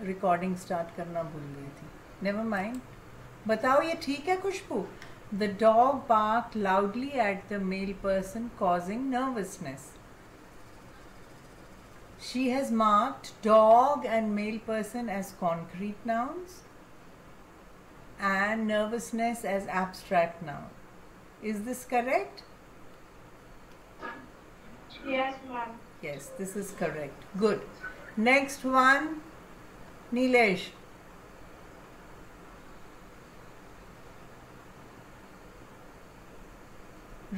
Recording start करना भूल गई थी. Never mind. बताओ ये ठीक है Khushboo? The dog barked loudly at the mail person causing nervousness. She has marked dog and male person as concrete nouns and nervousness as abstract noun. Is this correct? Yes, ma'am. Yes, this is correct. Good. Next one, Nilesh.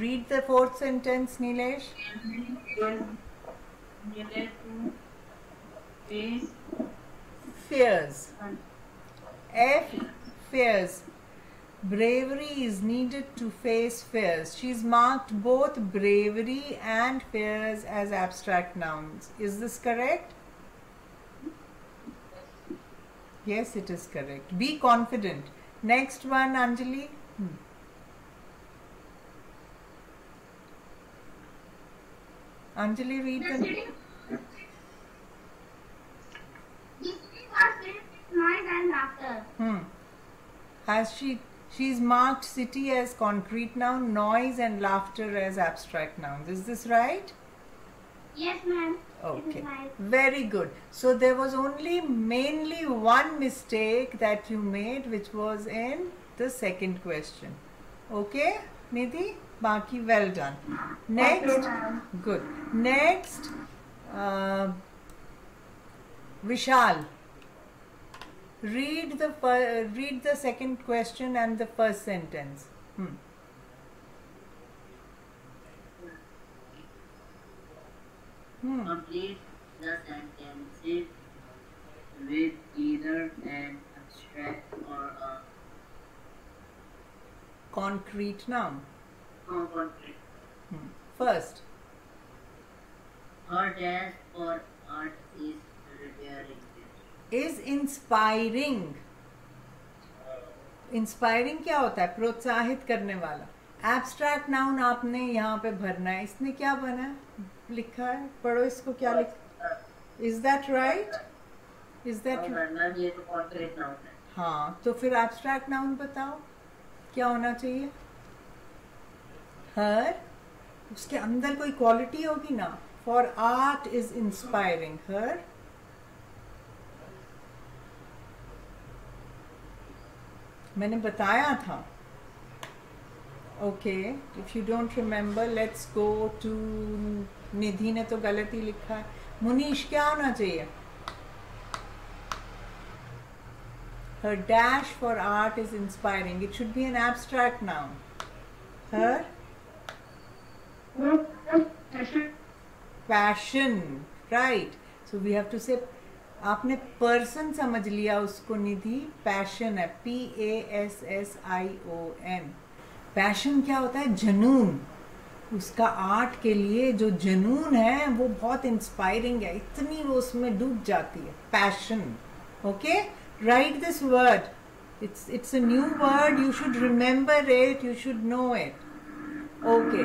Read the fourth sentence, Nilesh. Fears. F. Fears. Bravery is needed to face fears. She's marked both bravery and fears as abstract nouns. Is this correct? Yes, it is correct. Be confident. Next one, Anjali. Anjali, read the... Noise and laughter. Has she's marked city as concrete noun, noise and laughter as abstract nouns. Is this right? Yes, ma'am. Okay. Very good. So there was mainly one mistake that you made, which was in the second question. Okay, Nidhi? Baki, well done. Next, Okay, good. Next, Vishal. Read the second question and the first sentence. Complete the sentences with either an abstract or a Concrete noun. concrete. First, Her dash for art is repairing. is inspiring. Inspiring क्या होता है? प्रोत्साहित करने वाला. Abstract noun आपने यहाँ पे भरना है. इसने क्या बना लिखा है? पढ़ो इसको. क्या लिखा? Is that right? Is that? ये तो concrete noun है. हाँ, तो फिर एब्स्ट्रैक्ट नाउन बताओ क्या होना चाहिए? हर, उसके अंदर कोई क्वालिटी होगी ना. For art is inspiring. हर मैंने बताया था. Okay, if you don't remember, let's go to... Nidhi ने तो गलत ही लिखा है. मुनीश, क्या होना चाहिए? Her dash for art is inspiring. It should be an abstract noun. Her passion, right? So we have to say, आपने person समझ लिया उसको निधि. passion है, PASSION. passion क्या होता है? जनून. उसका आर्ट के लिए जो जनून है वो बहुत इंस्पायरिंग है. इतनी वो उसमें डूब जाती है. passion. Okay? Write this word. It's a new word. You should remember it. You should know it. Okay.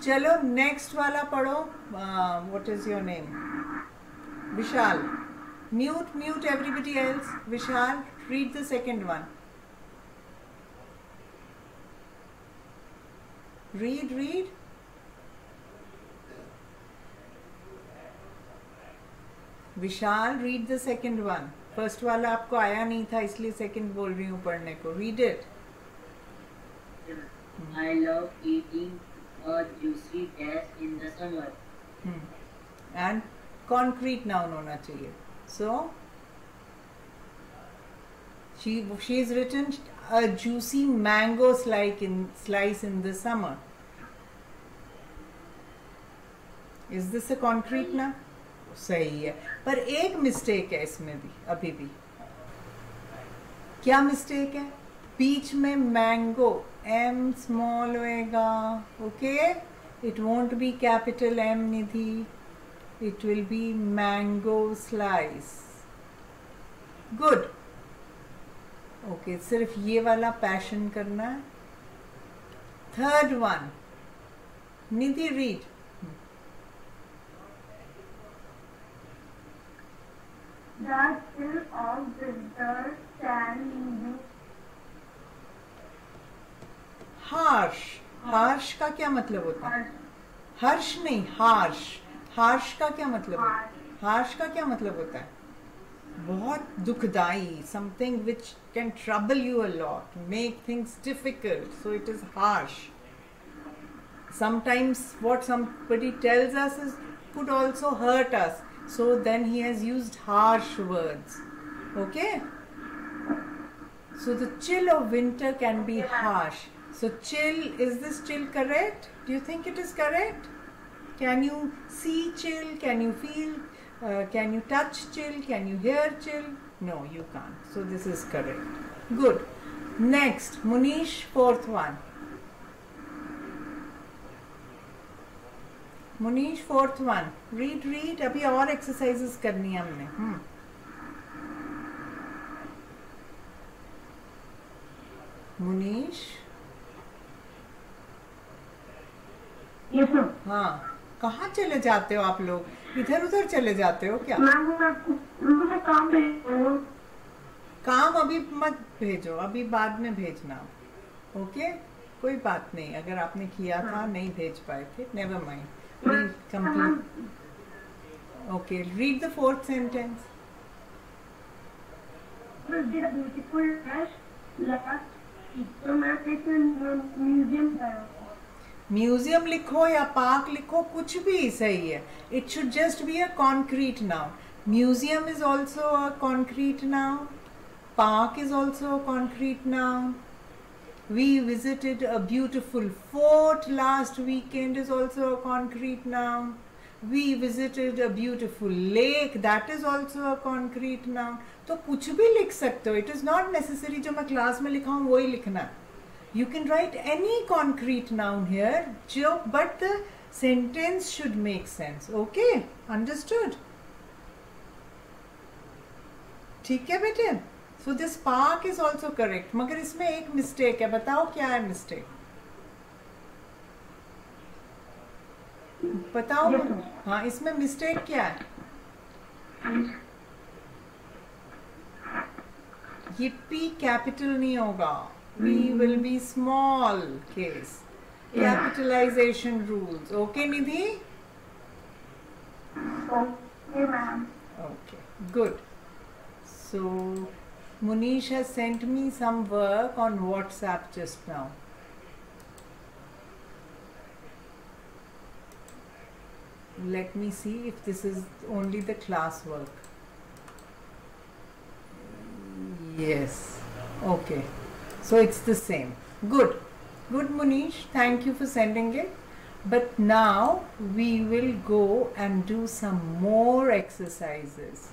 चलो next वाला पढ़ो. What is your name? Vishal. Mute everybody else. Vishal, read the second one. Read. Vishal, read the second one. First वाला आपको आया नहीं था, इसलिए second बोल रही हूँ पढ़ने को. Read it. I love eating a juicy dash in the summer. And concrete noun होना चाहिए. सो she is written a juicy mango slice in the summer. Is this a concrete noun? सही है, पर एक मिस्टेक है इसमें भी. अभी भी क्या मिस्टेक है? बीच में मैंगो M स्मॉल होएगा. Okay, it won't be capital M Nidhi. It will be mango slice. Good. Okay, सिर्फ ये वाला पैशन करना है. Third one, Nidhi, read. The chill of winter can be harsh, harsh का क्या मतलब होता है? हर्ष नहीं, हार्श। हार्श का क्या मतलब होता है? हार्श का क्या मतलब होता है? बहुत दुखदाई, something which can trouble you a lot, make things difficult, so it is harsh. Sometimes what somebody tells us is could also hurt us, so then he has used harsh words. Okay, so the chill of winter can be harsh. So chill, is this chill correct? Do you think it is correct? Can you see chill? Can you feel? Can you touch chill? Can you hear chill? No, you can't. So this is correct. Good. Next, Munish, fourth one. Munish fourth one, read. अभी और exercises करनी है हमने. मुनीश. हाँ, कहाँ चले जाते हो आप लोग? इधर उधर चले जाते हो क्या? काम अभी मत भेजो, अभी बाद में भेजना. ओके, कोई बात नहीं. अगर आपने किया था नहीं भेज पाए थे, never mind. Complete. Okay, read the fourth sentence. beautiful museum. Museum लिखो या पार्क लिखो, कुछ भी सही है. It should just be a concrete noun. Museum is also a concrete noun. Park is also a concrete noun. We visited a beautiful fort last weekend is also a concrete noun. We visited a beautiful lake, that is also a concrete noun. तो कुछ भी लिख सकते हो. It is not necessary जो मैं class में लिखा हूँ वही लिखना. You can write any concrete noun here, but the sentence should make sense. Okay, understood? ठीक है बेटे. So this park is also correct. मगर इसमें एक मिस्टेक है. बताओ क्या है मिस्टेक? बताओ. हाँ, इसमें मिस्टेक क्या है? ये P कैपिटल नहीं होगा. We will be small case. Capitalization rules. Okay, Nidhi? Okay, ma'am. Okay, good. So Munish has sent me some work on WhatsApp just now. Let me see if this is only the class work. Yes. Okay. So it's the same. Good. Good, Munish. Thank you for sending it. But now we will go and do some more exercises.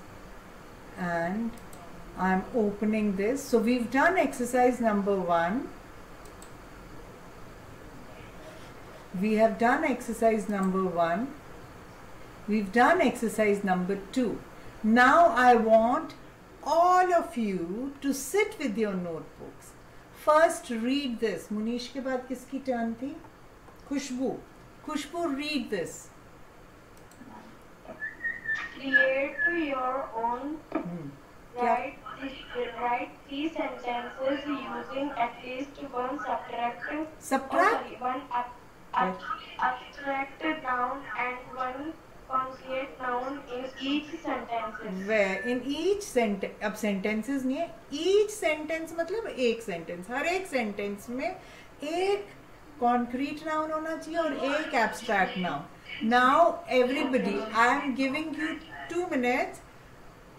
And I'm opening this. So we've done exercise number 1. We have done exercise number 1. We've done exercise number 2. Now I want all of you to sit with your notebooks. First read this. Munish के बाद किसकी turn थी? खुशबू. खुशबू, read this. Create your own. Write three sentences using at least one abstract noun and one consonant noun in each sentence. Where in each sentence, अब sentences नहीं है. Each sentence मतलब एक sentence. हर एक sentence में एक concrete noun होना चाहिए और एक abstract noun. Now everybody, I am giving you 2 minutes.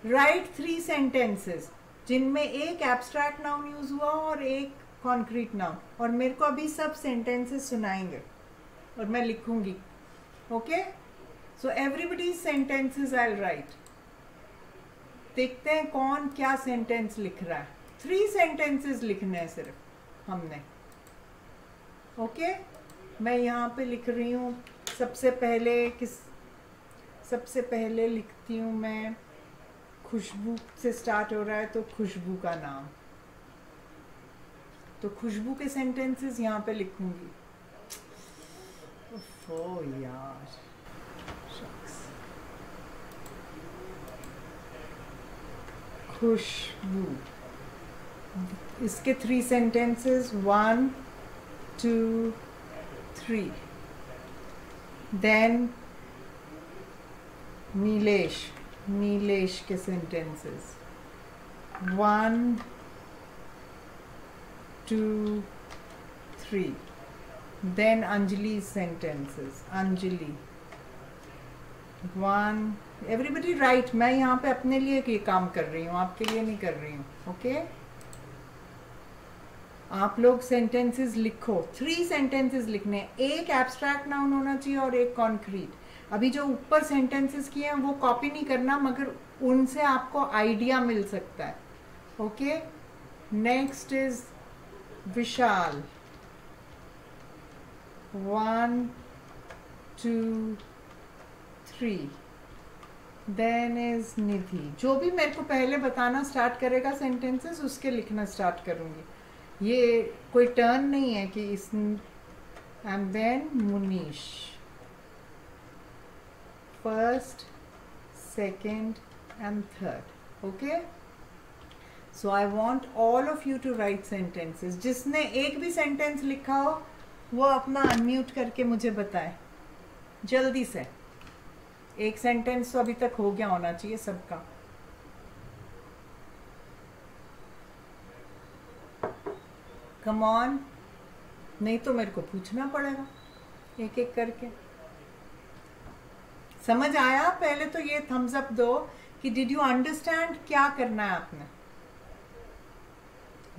Write 3 sentences जिनमें एक abstract noun यूज हुआ और एक concrete noun. और मेरे को अभी सब sentences सुनाएंगे और मैं लिखूंगी. Okay? So everybody's sentences I'll write. देखते हैं कौन क्या sentence लिख रहा है. 3 sentences लिखने हैं सिर्फ हमने. Okay? मैं यहाँ पे लिख रही हूँ. सबसे पहले लिखती हूँ मैं. खुशबू से स्टार्ट हो रहा है तो खुशबू का नाम. तो खुशबू के सेंटेंसेस यहाँ पे लिखूंगी. ओह यार, खुशबू. इसके 3 sentences, 1 2 3. Then नीलेश, नीलेश के sentences, 1 2 3. Then Anjali's sentences, Anjali, 1. Everybody write. मैं यहाँ पे अपने लिए ये काम कर रही हूँ, आपके लिए नहीं कर रही हूँ. ओके आप लोग सेंटेंसेस लिखो. 3 सेंटेंसेस लिखने हैं. एक एब्स्ट्रैक्ट नाउन होना चाहिए और एक कॉन्क्रीट. अभी जो ऊपर सेंटेंसेस किए हैं वो कॉपी नहीं करना, मगर उनसे आपको आइडिया मिल सकता है. Okay next is Vishal, 1 2 3. Then is Nidhi. जो भी मेरे को पहले बताना स्टार्ट करेगा सेंटेंसेस, उसके लिखना स्टार्ट करूंगी. ये कोई टर्न नहीं है कि इस. And then Munish, first second and third. Okay so I want all of you to write sentences. जिसने एक भी सेंटेंस लिखा हो वो अपना अनम्यूट करके मुझे बताए जल्दी से. एक सेंटेंस तो अभी तक हो गया होना चाहिए सबका. कम ऑन, नहीं तो मेरे को पूछना पड़ेगा एक एक करके. समझ आया? पहले तो ये थम्स अप दो कि डिड यू अंडरस्टैंड क्या करना है आपने.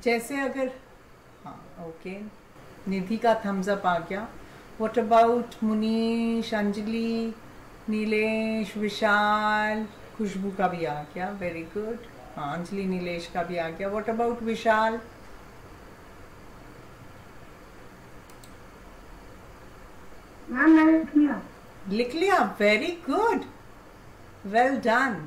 जैसे अगर हाँ ओके निधि का थम्स अप आ गया. व्हाट अबाउट मुनीश, अंजलि, नीलेश, विशाल, खुशबू का भी आ गया. Very good. हाँ अंजलि नीलेश का भी आ गया. व्हाट अबाउट विशाल? मैंने लिख लिया. लिख लिया. Very good, well done.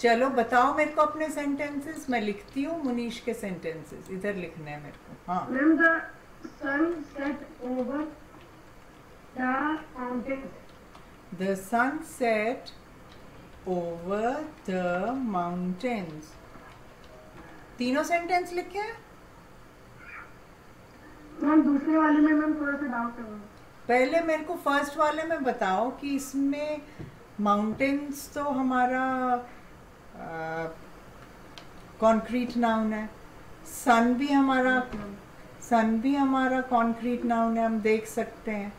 चलो बताओ मेरे को अपने सेंटेंसेस. मैं लिखती हूँ मुनीश के सेंटेंसेस. इधर लिखने हैं मेरे को. हाँ ma'am the sun set over the mountain. The sun set over the mountains. तीनों सेंटेंस लिखे हैं. मैम दूसरे वाले में मैम थोड़ा सा डाउट है. पहले मेरे को फर्स्ट वाले में बताओ कि इसमें माउंटेन्स तो हमारा कॉन्क्रीट नाउन है. सन भी हमारा कॉन्क्रीट नाउन है, हम देख सकते हैं.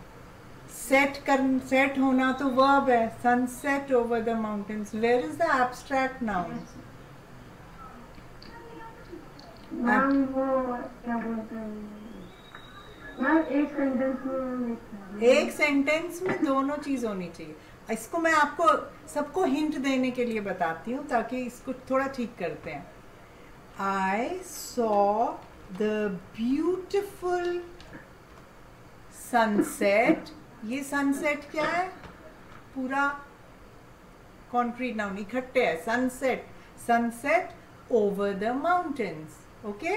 सेट होना तो वर्ब है. Sunset over the mountains. Where is the abstract noun? Ma'am वो क्या बोलते हैं मैम, एक सेंटेंस में दोनों चीज होनी चाहिए. इसको मैं आपको सबको हिंट देने के लिए बताती हूँ ताकि इसको थोड़ा ठीक करते हैं. I saw the beautiful sunset. ये सनसेट क्या है? पूरा कॉन्क्रीट नाउन इकट्ठे है. Sunset over the mountains. Okay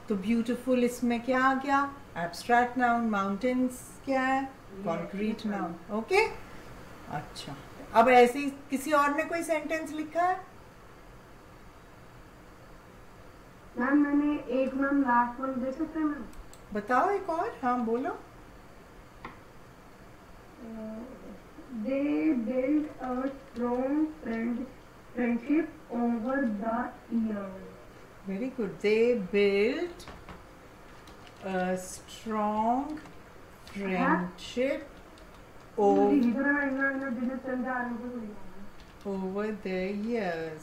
तो ब्यूटीफुल इसमें क्या आ गया? Abstract noun. माउंटेन्स क्या है? Concrete noun. ओके अच्छा अब ऐसे ही किसी और ने कोई सेंटेंस लिखा है? मैम मैंने एक मैम लास्ट वन दे सकते हैं मैम? बताओ एक और. हाँ बोलो. They built a strong friendship over the years. Very good. They built a strong friendship over the years.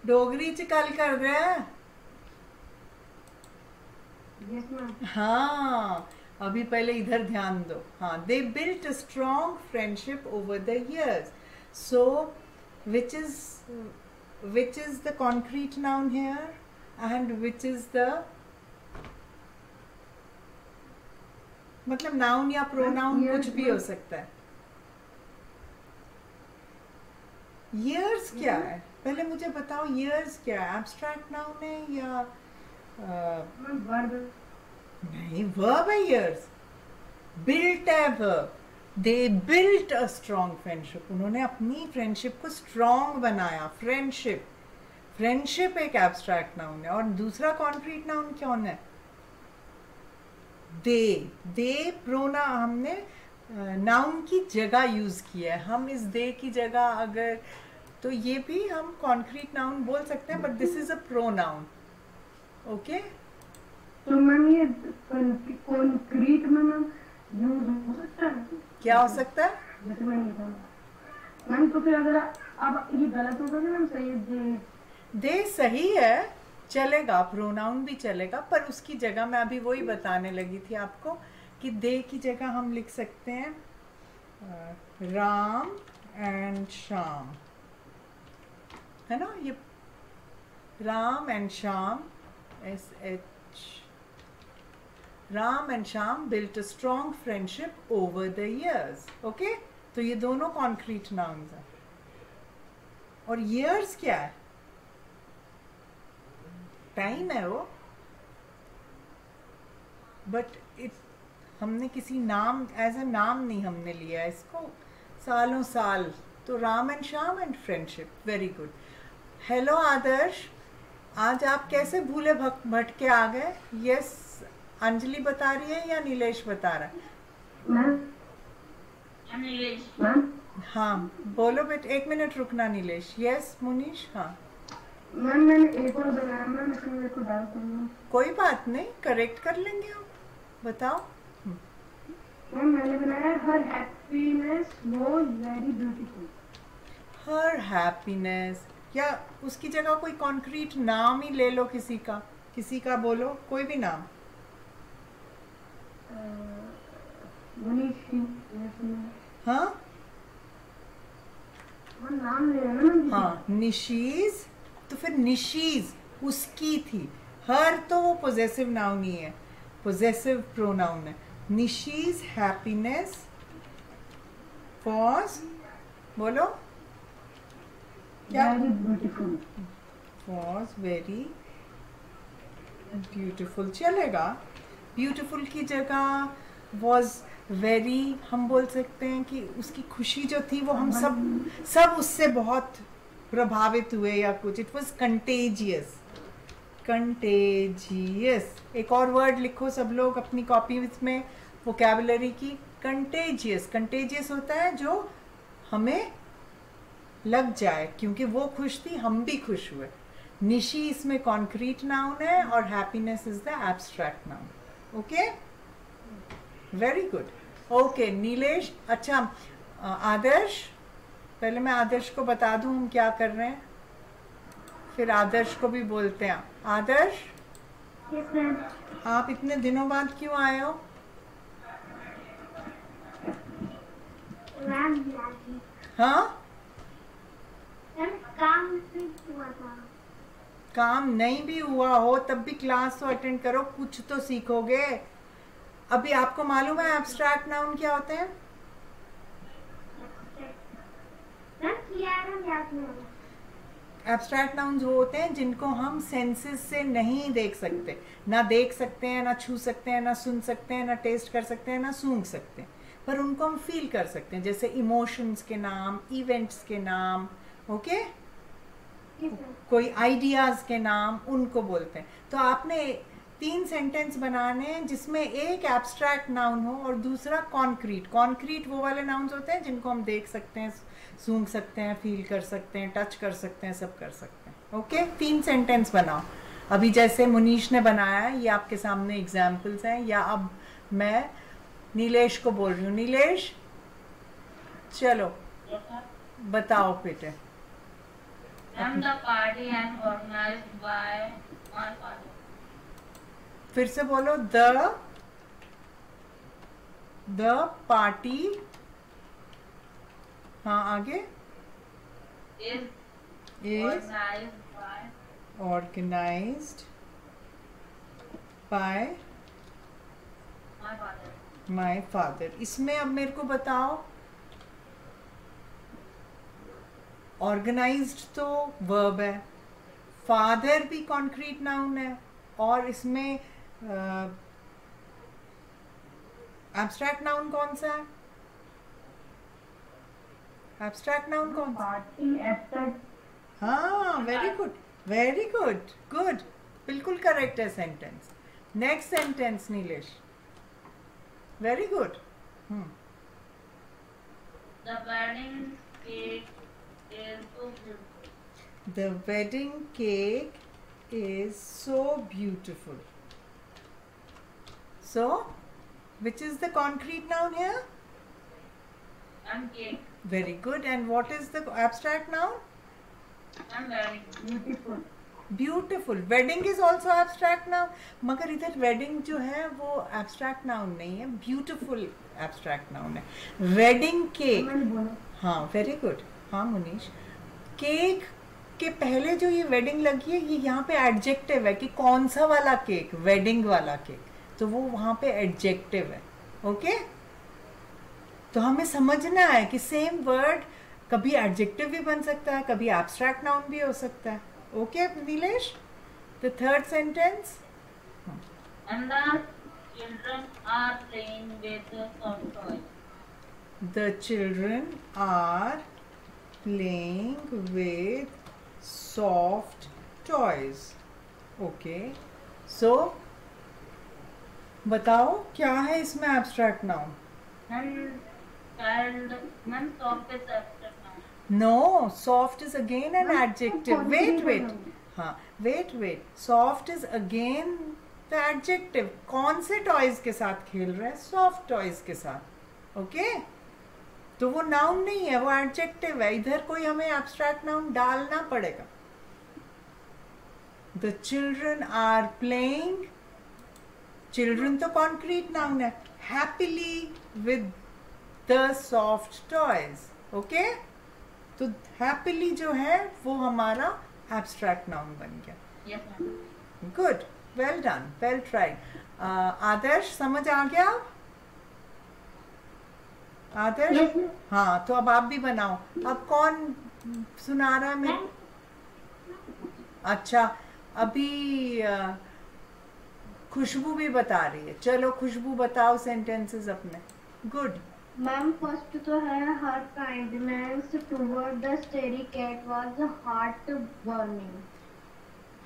Dogri च गल कर रहे हैं. Yes ma'am. हाँ अभी पहले इधर ध्यान दो. हाँ they built a strong friendship over the years. So which is the concrete noun here and which is the मतलब नाउन या प्रोनाउन कुछ भी हो सकता है. years क्या है? पहले मुझे बताओ years क्या है? एब्स्ट्रैक्ट नाउन है या नहीं वर्ब है. years built है verb. they built a strong friendship. उन्होंने अपनी फ्रेंडशिप को स्ट्रॉन्ग बनाया. फ्रेंडशिप फ्रेंडशिप एक एब्स्ट्रैक्ट नाउन है। और दूसरा कॉन्क्रीट नाउन कौन है? दे। दे प्रोना हमने नाउन की जगह यूज किया है। हम इस दे की जगह अगर, तो ये भी हम कॉन्क्रीट नाउन बोल सकते हैं, but this is a pronoun. Okay, तो मैम ये कॉन्क्रीट में मैम यूज हो सकता है? क्या हो सकता है? जैसे मैं नहीं मैम, तो फिर अगर अब ये गलत होगा ना मैम, सही है दे सही है, चलेगा, प्रोनाउन भी चलेगा, पर उसकी जगह मैं अभी वही बताने लगी थी आपको कि दे की जगह हम लिख सकते हैं राम एंड श्याम, है ना? ये Ram and Shyam, SH, Ram and Shyam built a strong friendship over the years. Okay, तो ये दोनों कॉन्क्रीट नाउन्स हैं। और years क्या है? टाइम है वो, बट हमने किसी नाम एज अ नाम नहीं हमने लिया है इसको, सालों साल। तो Ram and Shyam and friendship, very good. Hello Adarsh, आज आप कैसे भूले भटके आ गए? यस, अंजलि बता रही है या नीलेश बता रहा है? नीलेश। हाँ बोलो बेटे, 1 मिनट रुकना नीलेश। यस मुनीश। हाँ मैम, मैंने एक और बनाया मैम, इसमें मेरे को डाउट नहीं है। कोई बात नहीं, करेक्ट कर लेंगे हम। बताओ। मैम, मैंने बनाया her happiness was very beautiful. Her happiness, या उसकी जगह कोई कॉन्क्रीट नाम ही ले लो किसी का बोलो, कोई भी नाम। हाँ नाम ले रहा ना। हाँ, निशीज, तो फिर निशीज उसकी थी। हर तो वो पोजेसिव नाउन ही है, पोजेसिव प्रोनाउन है। निशीज हैप्पीनेस वॉज, बोलो क्या? ब्यूटीफुल। वॉज वेरी ब्यूटीफुल, चलेगा। ब्यूटीफुल की जगह वॉज वेरी हम बोल सकते हैं कि उसकी खुशी जो थी वो हम सब उससे बहुत प्रभावित हुए या कुछ। It was contagious, contagious. एक और वर्ड लिखो सब लोग अपनी कॉपी में वोकैबुलरी की, कंटेजियस। कंटेजियस होता है जो हमें लग जाए, क्योंकि वो खुश थी हम भी खुश हुए। निशी इसमें कॉन्क्रीट नाउन है और happiness is the abstract noun. Okay, very good. Okay Nilesh. अच्छा आदर्श, पहले मैं आदर्श को बता दूं हम क्या कर रहे हैं, फिर आदर्श को भी बोलते हैं। आदर्श, आप इतने दिनों बाद क्यों आए हो? हाँ, काम नहीं भी हुआ हो तब भी क्लास तो अटेंड करो, कुछ तो सीखोगे। अभी आपको मालूम है एब्स्ट्रैक्ट नाउन क्या होते हैं? एब्स्ट्रैक्ट नाउन वो होते हैं जिनको हम सेंसेस से नहीं देख सकते, ना देख सकते हैं, ना छू सकते हैं, ना सुन सकते हैं, ना टेस्ट कर सकते हैं, ना सूंघ सकते हैं, पर उनको हम फील कर सकते हैं। जैसे इमोशंस के नाम, इवेंट्स के नाम, ओके, कोई आइडियाज के नाम, उनको बोलते हैं। तो आपने 3 सेंटेंस बनाने हैं जिसमें एक एब्स्ट्रैक्ट नाउन हो और दूसरा कॉन्क्रीट। कॉन्क्रीट वो वाले नाउन्स होते हैं जिनको हम देख सकते हैं, सूंघ सकते हैं, फील कर सकते हैं, टच कर सकते हैं, सब कर सकते हैं। ओके, 3 सेंटेंस बनाओ। अभी जैसे मुनीश ने बनाया है, ये आपके सामने एग्जाम्पल्स हैं, या अब मैं नीलेश को बोल रही हूँ। नीलेश चलो बताओ बेटे। The party and organized by my father. फिर से बोलो। द पार्टी, हाँ आगे, is organized by my father. my father। इसमें अब मेरे को बताओ, ऑर्गेनाइज्ड तो वर्ब है, फादर भी कॉन्क्रीट नाउन है, और इसमें एब्स्ट्रैक्ट नाउन कौन सा है? एब्स्ट्रैक्ट नाउन कौन सा? Party abstract. हाँ very good, very good, good, बिल्कुल करेक्ट है sentence. Next sentence Nilesh. Very good. The wedding cake is so beautiful. The wedding cake is so beautiful. So, which is the concrete noun here? And cake. Very good. And what is the abstract noun? And wedding. Beautiful. Beautiful. Wedding is also abstract noun. मगर इधर wedding जो है वो abstract noun नहीं है, beautiful abstract noun है. Wedding cake. मैंने बोला. हाँ, very good. हाँ मुनीश. केक के पहले जो ये वेडिंग लगी है ये यहाँ पे एडजेक्टिव है कि कौन सा वाला केक, वेडिंग वाला केक, तो वो वहाँ पे एडजेक्टिव है. ओके, तो हमें समझना है कि सेम वर्ड कभी एडजेक्टिव भी बन सकता है, कभी एब्स्ट्रैक्ट नाउन भी हो सकता है. Okay Nilesh, the third sentence. And the children are playing with soft toys. The children are playing with soft toys. Okay, so बताओ क्या है इसमें abstract noun? And child, man, soft is abstract noun. No, soft is again an adjective. Wait. हाँ, wait. Soft is again the adjective. कौन से toys के साथ खेल रहे हैं? सॉफ्ट टॉयज के साथ. ओके, तो वो नाउन नहीं है, वो एडजेक्टिव है. इधर कोई हमें एब्स्ट्रैक्ट नाउन डालना पड़ेगा. The children are playing. Children तो कॉन्क्रीट नाउन है. Happily with the soft toys. Okay? तो हैप्पीली जो है वो हमारा एब्स्ट्रैक्ट नाउन बन गया. Yes, ma'am. Good, well done, well tried. Adarsh समझ आ गया? आदर्श? Yes, ma'am. हाँ, तो अब आप भी बनाओ. अब कौन सुना रहा है मेरे? अच्छा, अभी खुशबू भी बता रही है. चलो खुशबू बताओ सेंटेंसेस अपने. गुड. मैम फर्स्ट तो है her kindness toward the stray cat was heart warming.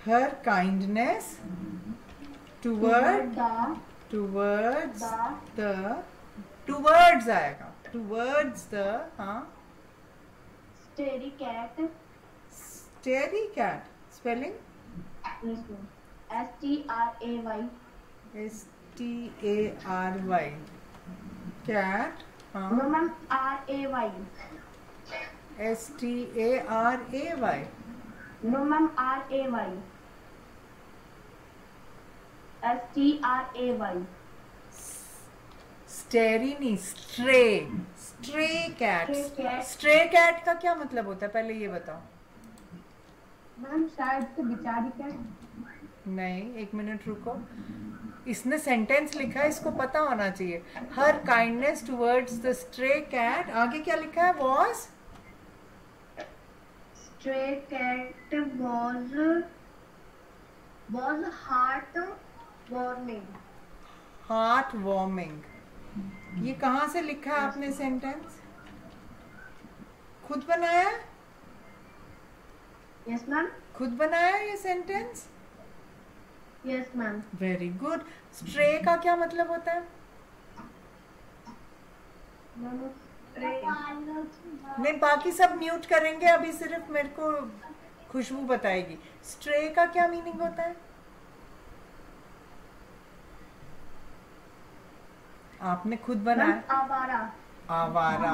Her kindness towards the, towards आएगा, टुवर्ड्स द. हाँ, stray cat. Stray cat spelling STARAY. Cat. हाँ, no ma'am RAY. STARAY. No ma'am RAY. STRAY. Stray नहीं, stray. Stray cat. Stray cat. Stray cat का क्या मतलब होता है, पहले ये बताओ. मैम शायद से बेचारी क्या. नहीं, एक मिनट रुको. इसने सेंटेंस लिखा है, इसको पता होना चाहिए. Her kindness towards the stray cat. आगे क्या लिखा है? Was. Stray cat was heart warming. Heart warming. ये कहाँ से लिखा है आपने सेंटेंस? खुद बनाया? Yes ma'am. खुद बनाया ये sentence? Yes ma'am. Very good. Stray का क्या मतलब होता है? नहीं, बाकी सब म्यूट करेंगे, अभी सिर्फ मेरे को खुशबू बताएगी. स्ट्रे का क्या मीनिंग होता है? आपने खुद बनाया. आवारा. आवारा.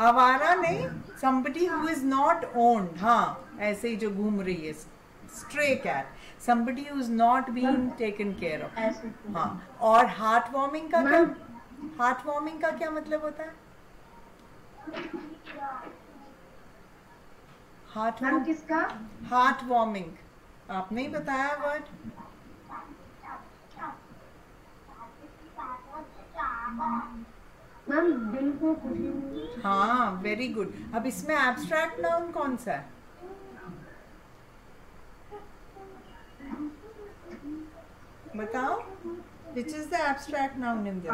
आवारा नहीं, somebody who is not owned. हाँ, ऐसे ही जो घूम रही है. Stray cat, somebody who is not being taken care of. ऐसे. हाँ, और हार्ट वार्मिंग का क्या? हार्ट वार्मिंग का क्या मतलब होता है? हार्ट मैम किसका? हार्ट वार्मिंग आपने ही बताया वर्ड. मैम दिल को खुशी. हाँ, वेरी गुड. अब इसमें एब्स्ट्रैक्ट नाउन कौन सा है? बताओ. Which is the abstract noun in this?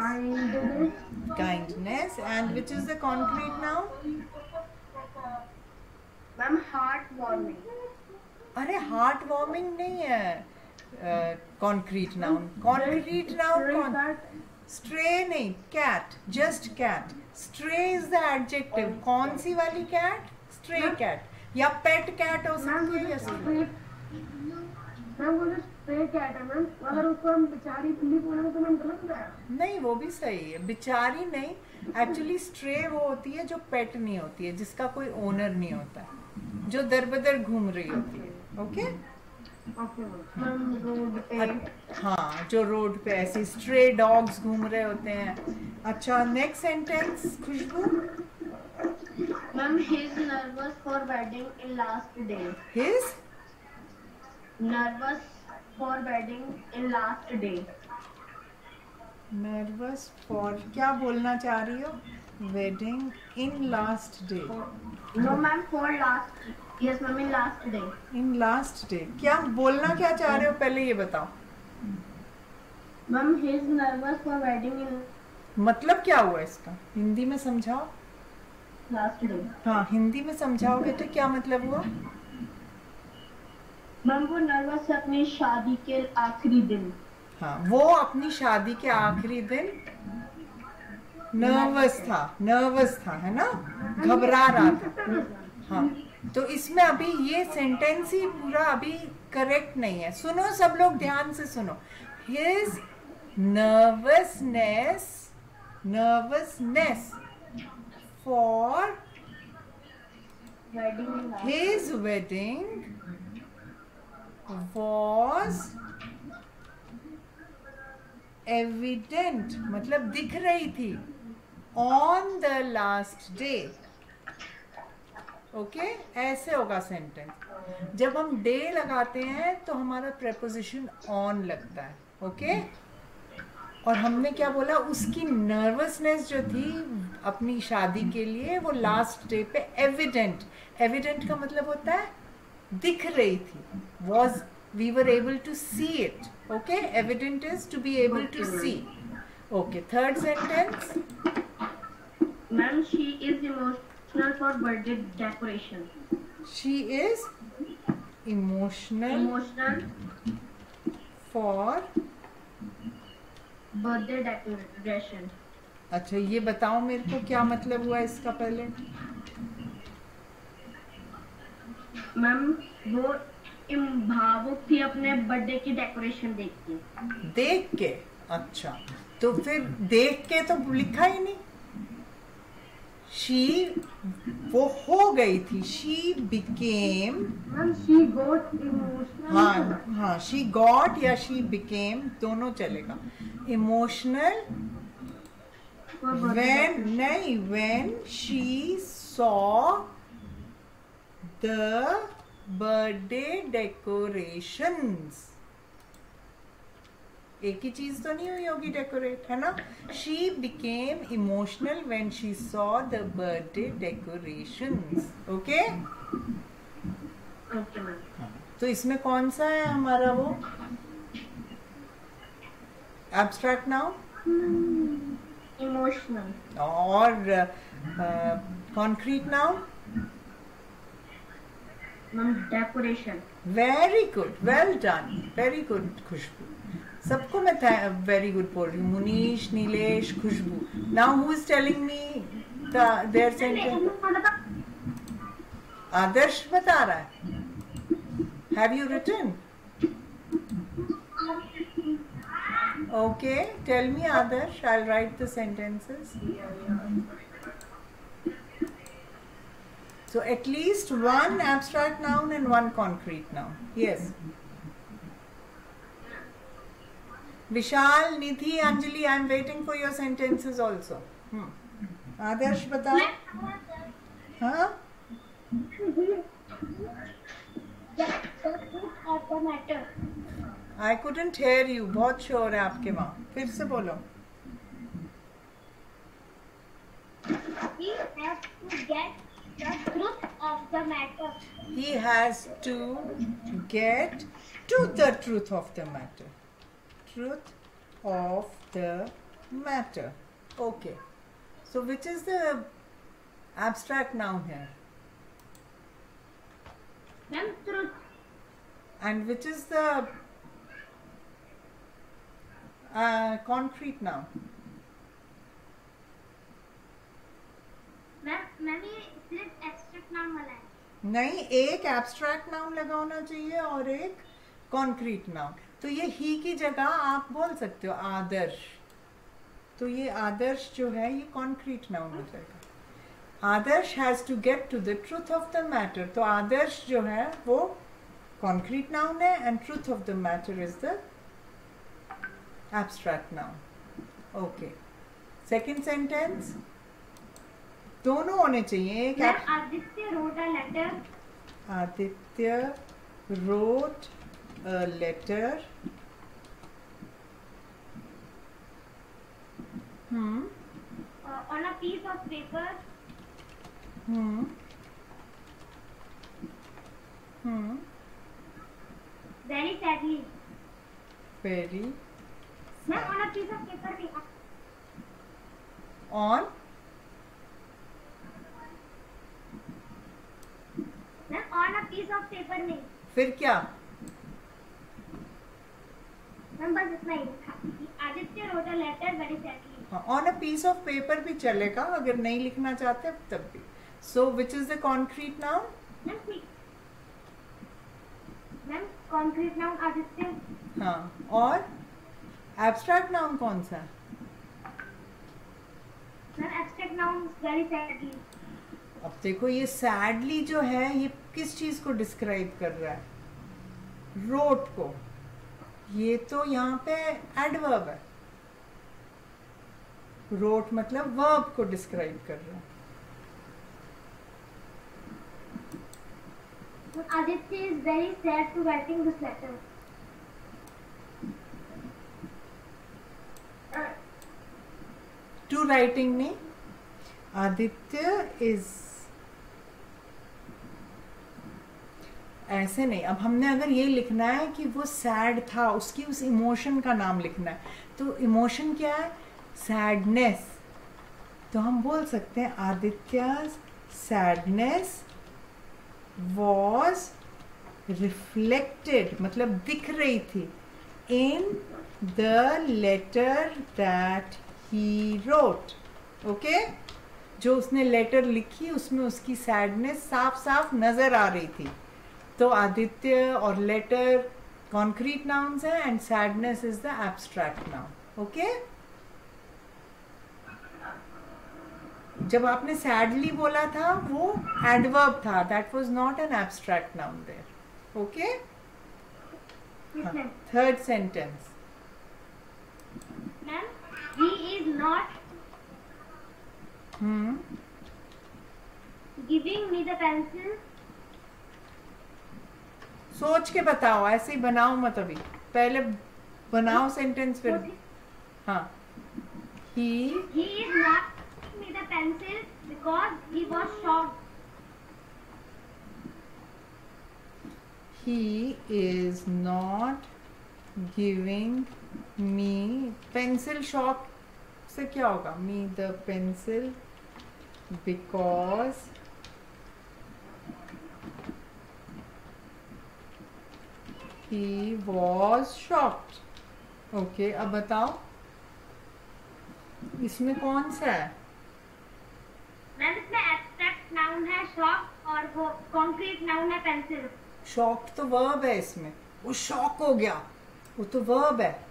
Kindness. And which is the concrete noun? Ma'am heart warming. अरे हार्ट वार्मिंग नहीं है concrete noun. Concrete noun stray नहीं, cat, just cat. Stray is the adjective. कौन सी वाली cat? Stray cat या पेट cat हो सकती है। या मैम वो जो स्ट्रे कैट है मैम, अगर उसको हम बेचारी बिल्ली बोलेंगे तो मैम गलत हो जाएगा? नहीं, वो भी सही है। बेचारी नहीं, एक्चुअली स्ट्रे वो होती है जो पेट नहीं होती है, जिसका कोई ओनर नहीं होता, जो दर बदर घूम रही होती है। ओके मैम रोड पे। हाँ, जो रोड पे ऐसे स्ट्रे डॉग्स घूम रहे होते हैं। अच्छा, next sentence Khushboo. Ma'am he's nervous for wedding in last day. His Nervous for wedding in last day. Nervous for, क्या बोलना चाह रही हो? Wedding in last day. No ma'am, for last. Yes ma'am, in last day. In last day क्या बोलना क्या चाह रहे हो, पहले ये बताओ। Ma'am, he's nervous for wedding in मतलब क्या हुआ इसका, हिंदी में समझाओ। last day. हाँ, हिंदी में समझाओगे तो क्या मतलब हुआ? मैम वो नर्वस है अपनी शादी के आखिरी दिन। हाँ, वो अपनी शादी के आखिरी दिन नर्वस था, है ना, घबरा रहा था। हाँ, तो इसमें अभी ये सेंटेंस ही पूरा अभी करेक्ट नहीं है। सुनो सब लोग, ध्यान से सुनो। His nervousness for his wedding was evident, मतलब दिख रही थी, on the last day. Okay, ऐसे होगा सेंटेंस। जब हम डे लगाते हैं तो हमारा प्रेपोजिशन ऑन लगता है। ओके, और हमने क्या बोला, उसकी नर्वसनेस जो थी अपनी शादी के लिए, वो लास्ट डे पे एविडेंट। एविडेंट का मतलब होता है दिख रही थी। Was, we were able to see it. Okay, evident is to be able to see. Okay, third sentence. Ma'am she is emotional for birthday decoration. She is emotional for birthday decoration. अच्छा, ये बताओ मेरे को क्या मतलब हुआ इसका पहले। मैम वो भावुक थी अपने बर्थडे की डेकोरेशन देख के। अच्छा, तो फिर देख के तो लिखा ही नहीं। शी, वो हो गई थी। She became, ma'am she got emotional. हाँ, शी गॉट या शी बिकेम दोनों चलेगा। Emotional when she saw the birthday decorations. एक ही चीज तो नहीं हुई होगी डेकोरेट, है ना। She became emotional when she saw the birthday decorations. Okay, तो इसमें कौन सा है हमारा वो एब्स्ट्रैक्ट नाउन इमोशनल, और concrete noun decoration. Very good, well done, very good Khushboo. सबको मैं वेरी गुड बोल रही हूँ। Munish, Nilesh, Khushboo. Now who is telling me their sentence? Adarsh बता रहा है। Have you written? Okay, tell me Adarsh, I will write the sentences. So at least one abstract noun and one concrete noun. Yes. Vishal, Nidhi, Anjali, I am waiting for your sentences also. Adarsh, बताओ. हाँ? I couldn't hear you. बहुत शोर है आपके वहाँ. फिर से बोलो. He has to get the truth of the matter. He has to get to the truth of the matter. Truth of the matter. Okay. So which is the abstract noun here? Ma'am, truth. And which is the concrete noun? Ma'am ये सिर्फ abstract noun वाला है। नहीं, एक abstract noun लगा होना चाहिए और एक कॉन्क्रीट नाउन। तो ये ही की जगह आप बोल सकते हो आदर्श, तो ये आदर्श जो है ये कॉन्क्रीट नाउन हो जाएगा। Adarsh has to get to the truth of the matter, तो आदर्श जो है वो कॉन्क्रीट नाउन है and truth of the matter is the abstract noun. Okay, second sentence दोनों होने चाहिए। एक Aditya wrote a letter. Aditya wrote a letter. On a piece of paper. Very sadly. Very. Ma'am on a piece of paper भी। On. Ma'am on a piece of paper नहीं। फिर क्या? Ma'am बस इतना ही था। Aditya wrote a letter very sadly. On a piece of paper भी चलेगा अगर नहीं लिखना चाहते तब भी। So which is the concrete noun? Ma'am concrete noun Aditya. हाँ, और एब्स्ट्रैक्ट नाउन कौन सा है? Ma'am abstract noun very sadly. अब देखो ये सैडली जो है ये किस चीज को डिस्क्राइब कर रहा है? रोट को। ये तो यहाँ पे एडवर्ब है, रोट मतलब वर्ब को डिस्क्राइब कर रहा है। Aditya is very sad to writing this letter. To writing नहीं, आदित्य इज ऐसे नहीं। अब हमने अगर ये लिखना है कि वो सैड था, उसकी उस इमोशन का नाम लिखना है, तो इमोशन क्या है? सैडनेस। तो हम बोल सकते हैं आदित्या's सैडनेस वॉज रिफ्लेक्टेड, मतलब दिख रही थी, in the letter that he wrote. Okay, जो उसने लेटर लिखी उसमें उसकी सैडनेस साफ साफ नजर आ रही थी। तो आदित्य और लेटर कॉन्क्रीट नाउन्स है and sadness is the abstract noun. Okay, जब आपने सैडली बोला था वो एडवर्ब था, that was not an abstract noun there. Okay, third sentence. Ma'am he is not giving me the pencil. सोच के बताओ, ऐसे ही बनाओ मत, अभी पहले बनाओ सेंटेंस फिर। हाँ, he is not giving me the pencil because he was shocked. he is not giving me pencil shock से क्या होगा? me the pencil because he was shocked. Okay, अब बताओ इसमें कौन सा है? मैम इसमें एब्स्ट्रैक्ट नाउन है शॉक और वो कॉन्क्रीट नाउन है पेंसिल। शॉक्ड तो वर्ब है इसमें, वो शॉक हो गया, वो तो वर्ब है।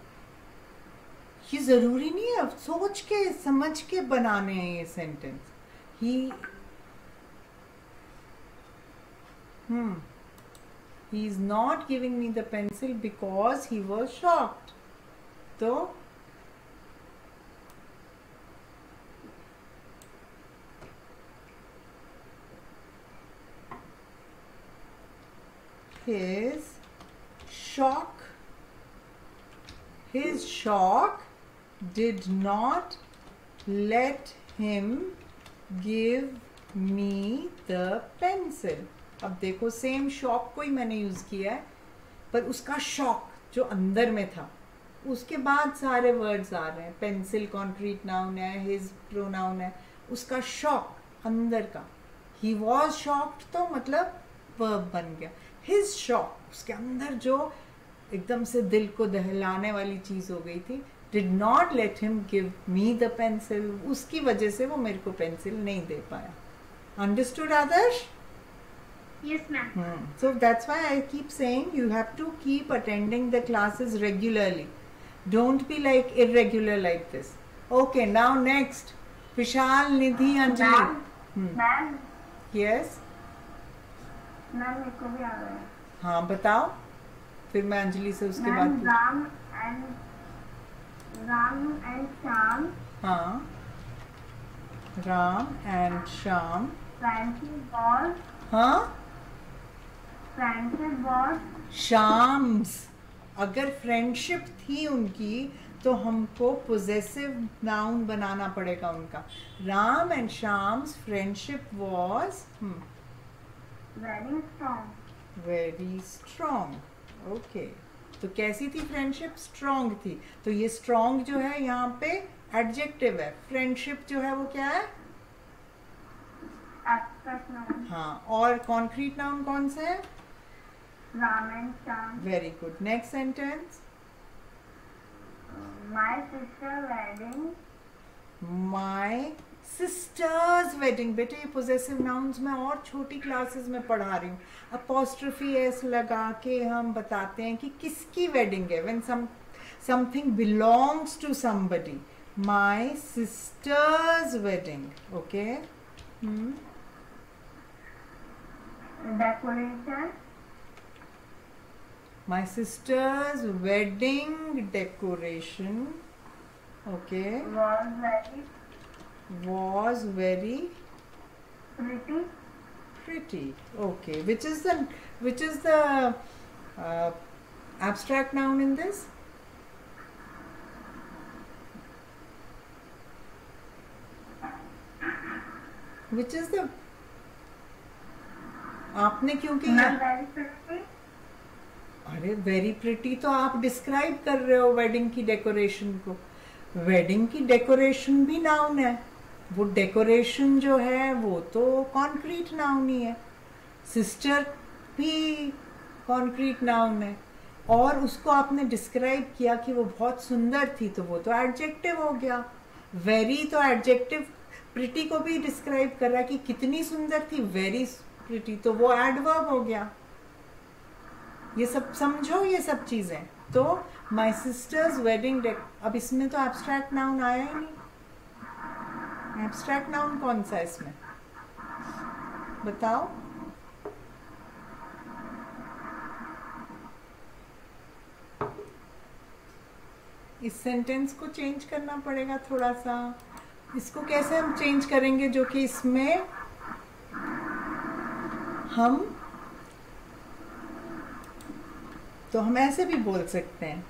ये जरूरी नहीं है, सोच के समझ के बनाने हैं ये sentence. he is not giving me the pencil because he was shocked. तो his shock did not let him give me the pencil. अब देखो सेम शॉक को ही मैंने यूज किया है, पर उसका शॉक जो अंदर में था, उसके बाद सारे वर्ड्स आ रहे हैं। पेंसिल कॉन्क्रीट नाउन है, हिज प्रोनाउन है, उसका शॉक अंदर का। ही वॉज शॉक्ड तो मतलब वर्ब बन गया। हिज शॉक, उसके अंदर जो एकदम से दिल को दहलाने वाली चीज हो गई थी, did not let him give me the pencil, उसकी वजह से वो मेरे को पेंसिल नहीं दे पाया. Understood Adarsh? Yes, ma'am. So that's why I keep saying you have to keep attending the classes regularly. Don't be like irregular like this. Okay, now next. Vishal, Nidhi, Anjali. Ma'am Yes. Ma'am मेरे को भी आ रहा है. हाँ बताओ, फिर मैं अंजलि से उसके बाद मैम राम एंड श्याम हाँ, Ram and Shyam. Friendship was हाँ, शाम्स. अगर फ्रेंडशिप थी उनकी तो हमको पोजेसिव नाउन बनाना पड़ेगा उनका. Ram and Sham's friendship was very strong. Very strong. Okay, तो कैसी थी फ्रेंडशिप? स्ट्रॉन्ग थी. तो ये स्ट्रॉन्ग जो है यहाँ पे एडजेक्टिव है. फ्रेंडशिप जो है वो क्या है? Abstract noun. हाँ, और कॉन्क्रीट नाउन कौन सा है? Ram and Shyam. Very good. Next sentence. My sister wedding. My sister's wedding. बेटे ये पोजेसिव नाउन्स मैं और छोटी क्लासेस में पढ़ा रही हूँ. अपोस्ट्रोफी एस लगा के हम बताते हैं कि किसकी वेडिंग है. When something belongs to somebody. My sister's wedding. Okay. Decoration. My sister's wedding decoration, okay, was very pretty. Okay, which is the abstract noun in this? Which is the, आपने क्यों किया? Very pretty. अरे very pretty तो आप describe कर रहे हो wedding की डेकोरेशन को. वेडिंग की डेकोरेशन भी नाउन है. वो डेकोरेशन जो है वो तो कॉन्क्रीट नाउन ही है. सिस्टर भी कॉन्क्रीट नाउन है. और उसको आपने डिस्क्राइब किया कि वो बहुत सुंदर थी, तो वो तो एडजेक्टिव हो गया. वेरी तो एडजेक्टिव. प्रिटी को भी डिस्क्राइब कर रहा है कि कितनी सुंदर थी. वेरी प्रिटी तो वो एडवर्ब हो गया. ये सब समझो, ये सब चीजें. तो माई सिस्टर्स वेडिंग डे. अब इसमें तो एब्स्ट्रैक्ट नाउन आया ही नहीं. एब्स्ट्रैक्ट नाउन कौन सा है इसमें? बताओ. इस सेंटेंस को चेंज करना पड़ेगा थोड़ा सा. इसको कैसे हम चेंज करेंगे जो कि इसमें हम ऐसे भी बोल सकते हैं.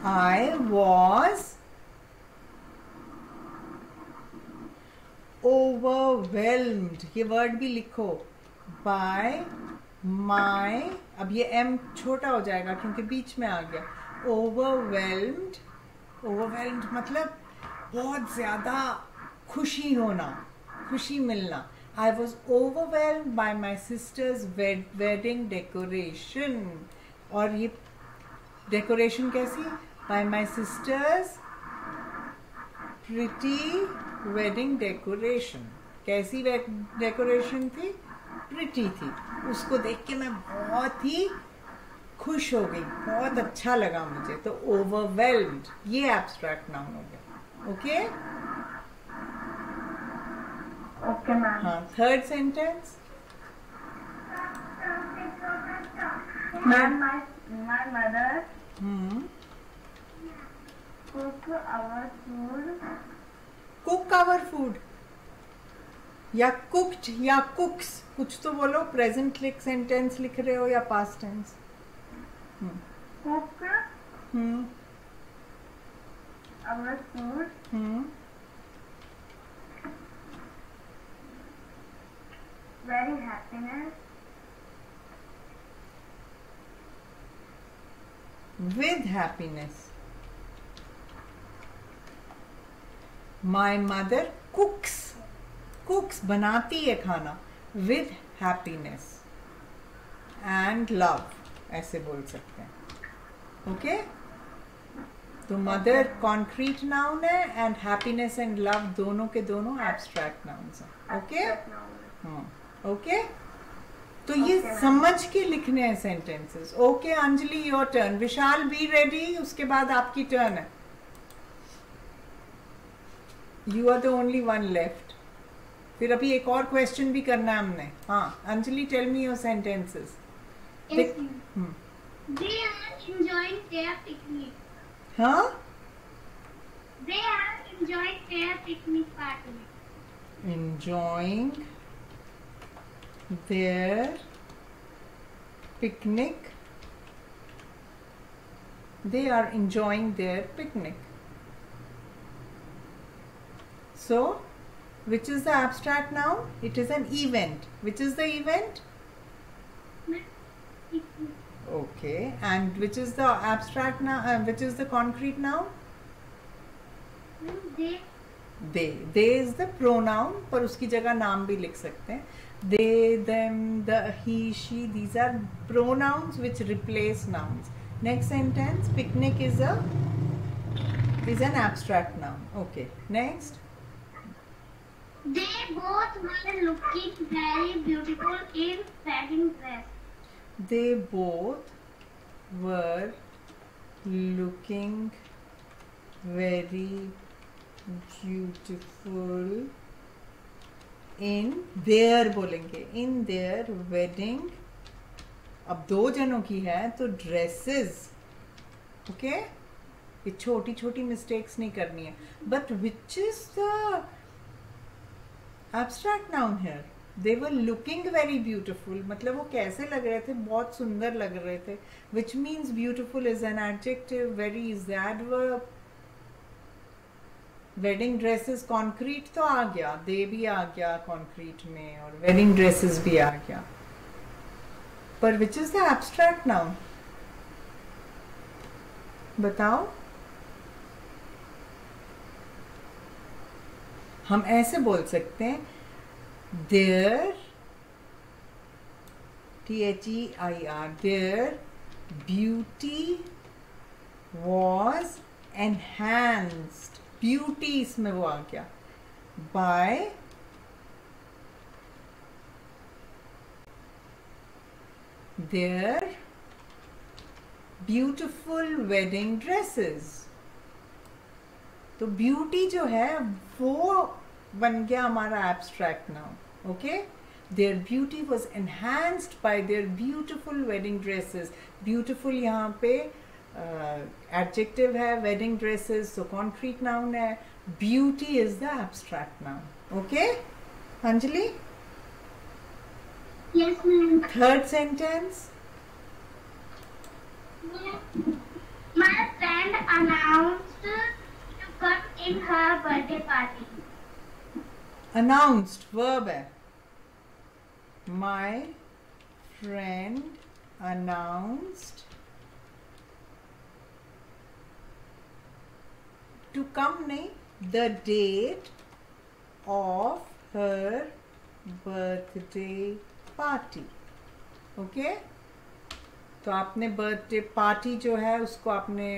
I was overwhelmed. ये वर्ड भी लिखो. by my, अब ये m छोटा हो जाएगा क्योंकि बीच में आ गया. overwhelmed. overwhelmed मतलब बहुत ज्यादा खुशी होना, खुशी मिलना. I was overwhelmed by my sister's wedding decoration. और ये डेकोरेशन कैसी? By my sister's pretty wedding decoration. कैसी डेकोरेशन थी? प्रिटी थी. उसको देख के मैं बहुत ही खुश हो गई, बहुत अच्छा लगा मुझे. तो overwhelmed ये एब्स्ट्रैक्ट नाउन हो गया. ओके. Okay ma'am. हाँ, third sentence. Ma'am my mother cook our food. Cook our food या कुक्ड या कुक्स, कुछ तो बोलो. प्रेजेंट सेंटेंस लिख रहे हो या past tense? Cook our food. Very happiness. With happiness. My mother cooks बनाती है खाना. With happiness. एंड लव, ऐसे बोल सकते हैं। ओके, तो मदर कॉन्क्रीट नाउन है एंड हैप्पीनेस एंड लव दोनों के दोनों एब्स्ट्रैक्ट नाउन्स हैं। ओके, ओके, तो ये समझ के लिखने हैं sentences. Okay Anjali, your turn. Vishal, be ready, उसके बाद आपकी टर्न है। You are the only one left. फिर अभी एक और क्वेश्चन भी करना है हमने। हाँ Anjali, tell me your sentences. Yes, ma'am. They are enjoying their picnic. हाँ, They are enjoying their picnic party. enjoying their picnic. They are enjoying their picnic. So, which is the abstract noun? It is an event. Which is the event? Picnic. Okay. And which is the abstract noun? Which is the concrete noun? They. They is the pronoun, पर उसकी जगह नाम भी लिख सकते हैं। They, them, the, he, she. These are pronouns which replace nouns. Next sentence. Picnic is an abstract noun. Okay. Next. They both were looking very beautiful in wedding dress. They both were looking very beautiful in their, बोलेंगे in their wedding। अब दो जनों की है तो dresses. Okay, ये छोटी छोटी मिस्टेक्स नहीं करनी है। But which is the abstract noun here? They were looking very beautiful, मतलब वो कैसे लग रहे थे? बहुत सुंदर लग रहे थे। Which means beautiful is an adjective. Very is the adverb. Wedding dresses concrete तो आ गया, दे भी आ गया कॉन्क्रीट में, और वेडिंग ड्रेसेस भी आ गया। पर which is the abstract noun? बताओ। हम ऐसे बोल सकते हैं, their, THEIR, their beauty was enhanced. Beauty इसमें वो आ गया, by their beautiful wedding dresses. तो ब्यूटी जो है वो बन गया हमारा abstract noun. Okay, their beauty was enhanced by their beautiful wedding dresses. Beautiful यहाँ पे एडजेक्टिव है, वेडिंग ड्रेसेस तो कॉन्क्रीट नाउन है, beauty is the abstract noun. Okay Anjali, Yes, ma'am. Third sentence. My friend announced to come in her birthday party. Announced verb है। My friend announced to come नहीं, the date of her birthday party। Okay, तो आपने birthday party जो है उसको आपने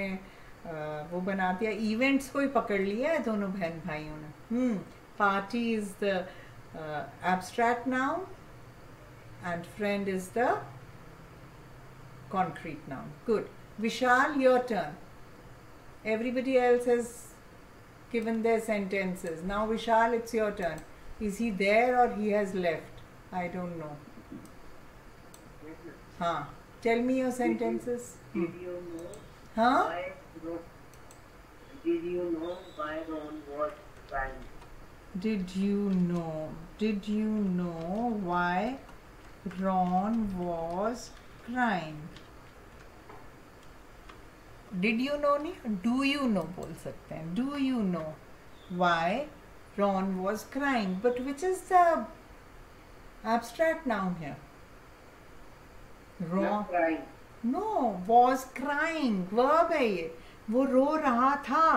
वो बना दिया, इवेंट्स को ही पकड़ लिया है दोनों बहन भाइयों ने। Party is the abstract noun and friend is the concrete noun. Good. Vishal, your turn. Everybody else has given their sentences. Now Vishal, it's your turn. Is he there or he has left? I don't know. हाँ, tell me your sentences. Did you know हाँ, why Did you know why Ron was crying? did you know why Ron was crying? Did you know नहीं, do you know बोल सकते हैं। Do you know why Ron was crying? But which is the abstract noun here? Ron. Not crying. No, was crying verb है ये। वो रो रहा था,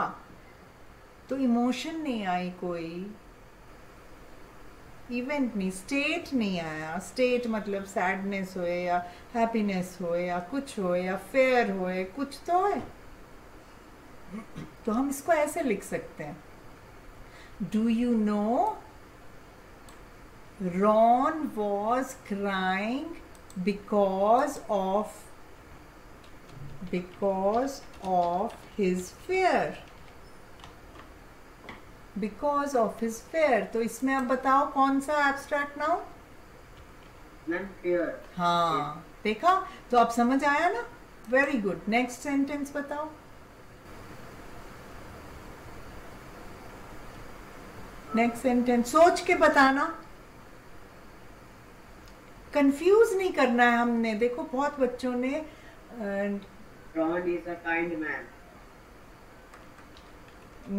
तो इमोशन नहीं आई कोई। इवेंट नहीं, स्टेट नहीं आया। स्टेट मतलब सैडनेस हो या हैप्पीनेस हो या कुछ हो या फेयर हो, कुछ तो है। तो हम इसको ऐसे लिख सकते हैं, do you no Ron was crying because of his fair. Because of his fair. तो इसमें अब बताओ कौन सा एब्स्ट्रैक्ट नाउन? Ma'am fear. हाँ, देखा? तो अब समझ आया ना? Very good. नेक्स्ट सेंटेंस बताओ। नेक्स्ट सेंटेंस सोच के बताना, कंफ्यूज नहीं करना है हमने। देखो बहुत बच्चों ने Ron is a kind man.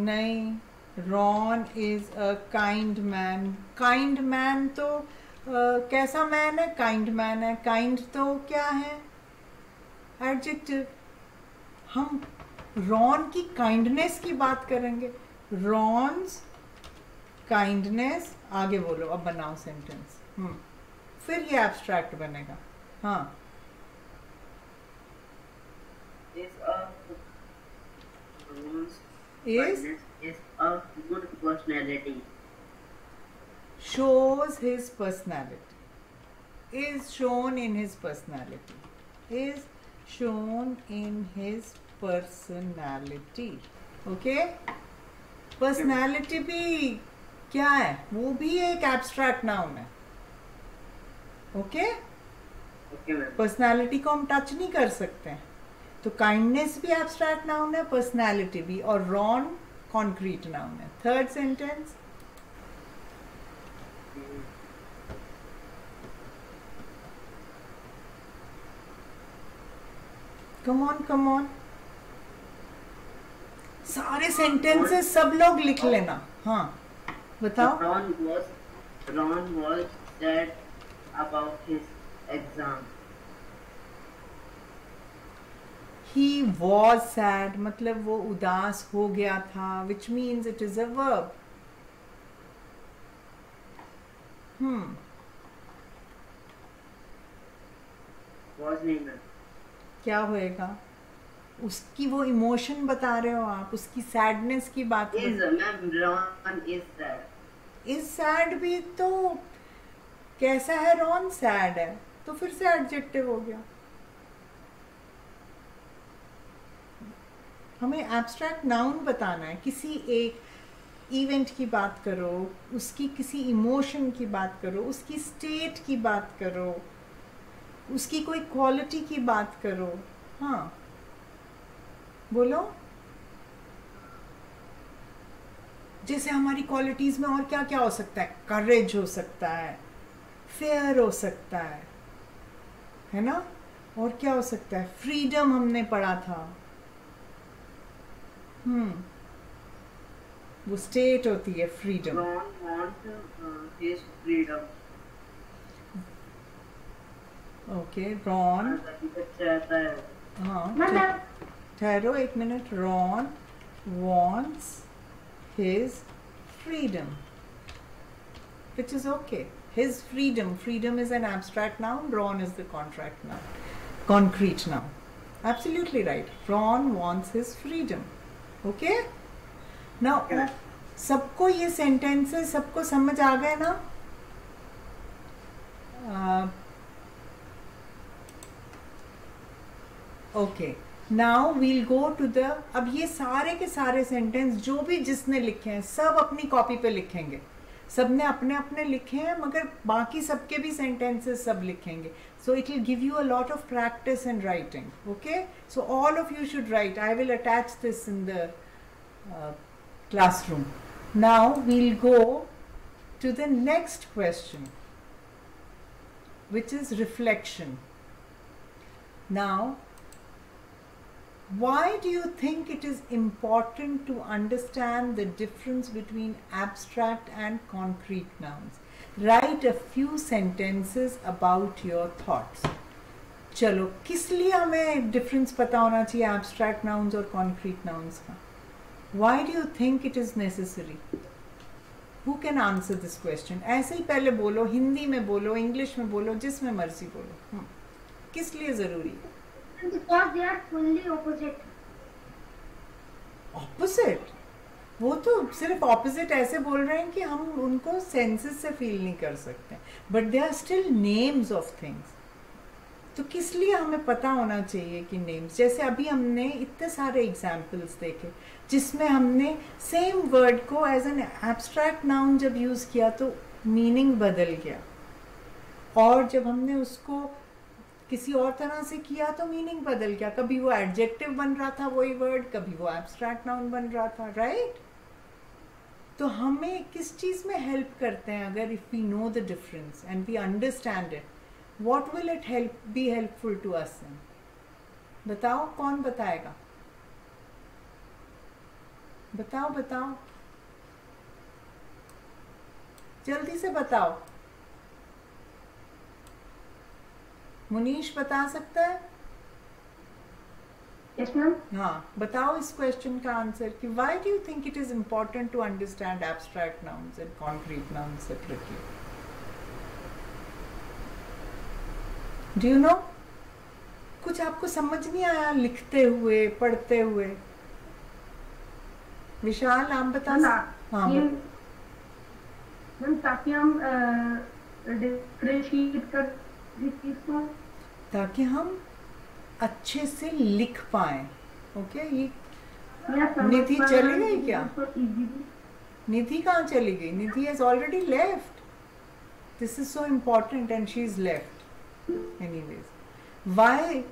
नहीं, Ron is a kind man. Kind man तो कैसा मैन है? काइंड मैन है। काइंड तो क्या है? एडजेक्टिव। हम रॉन की काइंडनेस की बात करेंगे। Ron's kindness. आगे बोलो, अब बनाओ सेंटेंस। फिर ये एब्स्ट्रैक्ट बनेगा। हाँ, Ron's is a good personality. shows his personality. Is shown in his personality. Is shown in his personality. Okay? Personality भी क्या है? वो भी एक एब्स्ट्रैक्ट नाउन है। ओके? Okay, ma'am. पर्सनालिटी को हम टच नहीं कर सकते हैं। तो काइंडनेस भी एब्स्ट्रैक्ट नाउन है, पर्सनालिटी भी, और रॉन कॉन्क्रीट नाउन है। थर्ड सेंटेंस, कम ऑन सारे सेंटेंसेस सब लोग लिख लेना। हाँ बताओ। Ron was sad about his exam. He was sad मतलब वो उदास हो गया था, which means it is a verb. Was नहीं मैम। क्या होएगा? उसकी वो इमोशन बता रहे हो आप, उसकी सैडनेस की बात। Is ma'am, Ron is sad. Is sad भी तो कैसा है? रॉन सैड है, तो फिर से एडजेक्टिव हो गया। हमें एब्स्ट्रैक्ट नाउन बताना है। किसी एक इवेंट की बात करो, उसकी किसी इमोशन की बात करो, उसकी स्टेट की बात करो, उसकी कोई क्वालिटी की बात करो। हाँ बोलो। जैसे हमारी क्वालिटीज में और क्या क्या हो सकता है? करेज हो सकता है, फेयर हो सकता है ना? और क्या हो सकता है? फ्रीडम हमने पढ़ा था। वो स्टेट होती है freedom. Ron wants his freedom. Okay, Ron. चाहता है। हाँ ठहरो एक minute. Ron wants his freedom, which is okay. His freedom. Freedom is an abstract noun. Ron is the contract noun. Concrete noun. Absolutely right. Ron wants his freedom. Okay? Now, सबको ये sentences सबको समझ आ गए ना? Okay. Now we'll go to the, अब ये सारे के सारे सेंटेंस जो भी जिसने लिखे हैं सब अपनी कॉपी पे लिखेंगे। सबने अपने अपने लिखे हैं, मगर बाकी सबके भी सेंटेंसेस सब लिखेंगे। So it will give you a lot of practice in writing. Okay? So all of you should write. I will attach this in the classroom. Now we'll go to the next question, which is reflection. Now, why do you think it is important to understand the difference between abstract and concrete nouns? Write a few sentences about your thoughts. चलो, किस लिए हमें difference पता होना चाहिए abstract nouns और concrete nouns का? Why do you think it is necessary? Who can answer this question? ऐसे ही पहले बोलो, हिंदी में बोलो, इंग्लिश में बोलो, जिसमें मर्जी बोलो। किस लिए जरूरी है? Because they are fully opposite. Opposite? वो तो सिर्फ ऑपोजिट ऐसे बोल रहे हैं कि हम उनको सेंसेस से फील नहीं कर सकते, but they are still names of things. तो किस लिए हमें पता होना चाहिए कि नेम्स, जैसे अभी हमने इतने सारे एग्जाम्पल्स देखे जिसमें हमने सेम वर्ड को एज एन एब्स्ट्रैक्ट नाउन जब यूज किया तो मीनिंग बदल गया, और जब हमने उसको किसी और तरह से किया तो मीनिंग बदल गया। कभी वो एडजेक्टिव बन रहा था वही वर्ड, कभी वो एब्स्ट्रैक्ट नाउन बन रहा था, राइट? तो हमें किस चीज में हेल्प करते हैं अगर if we know the difference and we understand it, what will it help be helpful to us? बताओ, कौन बताएगा? बताओ बताओ, जल्दी से बताओ। मुनीश बता सकता है? Yes ma'am. हाँ, बताओ इस क्वेश्चन का आंसर कि why do you think it is important to understand abstract nouns and concrete nouns separately? Do you know? कुछ आपको समझ नहीं आया लिखते हुए, पढ़ते हुए? विशाल, आप बता। हाँ, मैम ताकि हम डिफरेंशिएट कर चीज को, ताकि हम अच्छे से लिख पाए। ओके, ये निधि चली गई क्या? निधि कहाँ चली गई? Nidhi has already left. This is so important and she is left anyways. Why?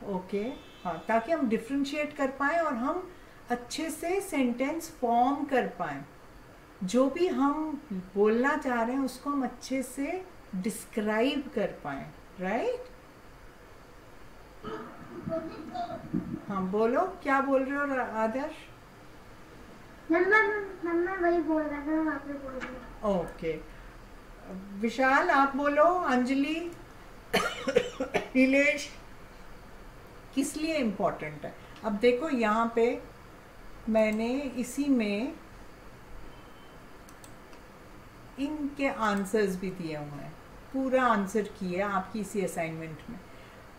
Okay, हाँ, ताकि हम डिफरेंशिएट कर पाए और हम अच्छे से सेंटेंस फॉर्म कर पाए। जो भी हम बोलना चाह रहे हैं उसको हम अच्छे से डिस्क्राइब कर पाए, राइट? हाँ, बोलो, क्या बोल रहे हो आदर्श? मैं वही बोल रहा था, मैं आपने बोल रही। ओके, विशाल आप बोलो, अंजलि, नीलेश, किस लिए इम्पोर्टेंट है? अब देखो यहाँ पे मैंने इसी में इनके आंसर्स भी दिए हुए हैं, पूरा आंसर किया आपकी इसी असाइनमेंट में।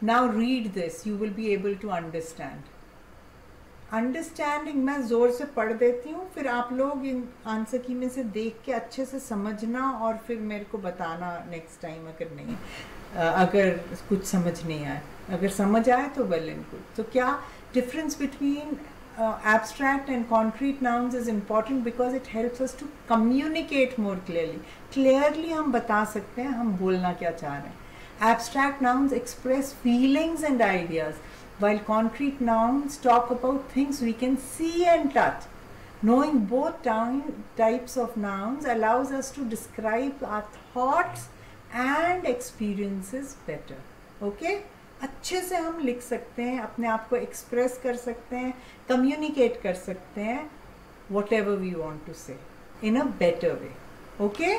Now read this, you will be able to understand. Understanding मैं जोर से पढ़ देती हूँ, फिर आप लोग इन आंसर की में से देख के अच्छे से समझना और फिर मेरे को बताना नेक्स्ट टाइम अगर नहीं, अगर कुछ समझ नहीं आए। अगर समझ आए तो वेल एंड गुड। तो क्या difference between abstract and concrete nouns is important because it helps us to communicate more clearly. Clearly हम बता सकते हैं हम बोलना क्या चाह रहे हैं। Abstract nouns express feelings and ideas, while concrete nouns talk about things we can see and touch. Knowing both types of nouns allows us to describe our thoughts and experiences better. Okay? अच्छे से हम लिख सकते हैं, अपने आप को express कर सकते हैं, कम्युनिकेट कर सकते हैं whatever we want to say in a better way. Okay?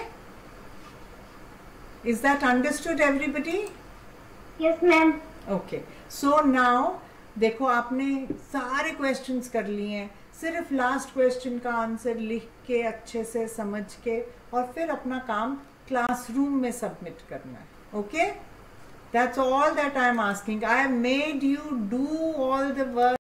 Is that understood everybody? Yes ma'am. Okay. So now देखो आपने सारे क्वेश्चंस कर लिए हैं, सिर्फ लास्ट क्वेश्चन का आंसर लिख के अच्छे से समझ के और फिर अपना काम क्लासरूम में सबमिट करना है। Okay? That's all that I'm asking. I have made you do all the work.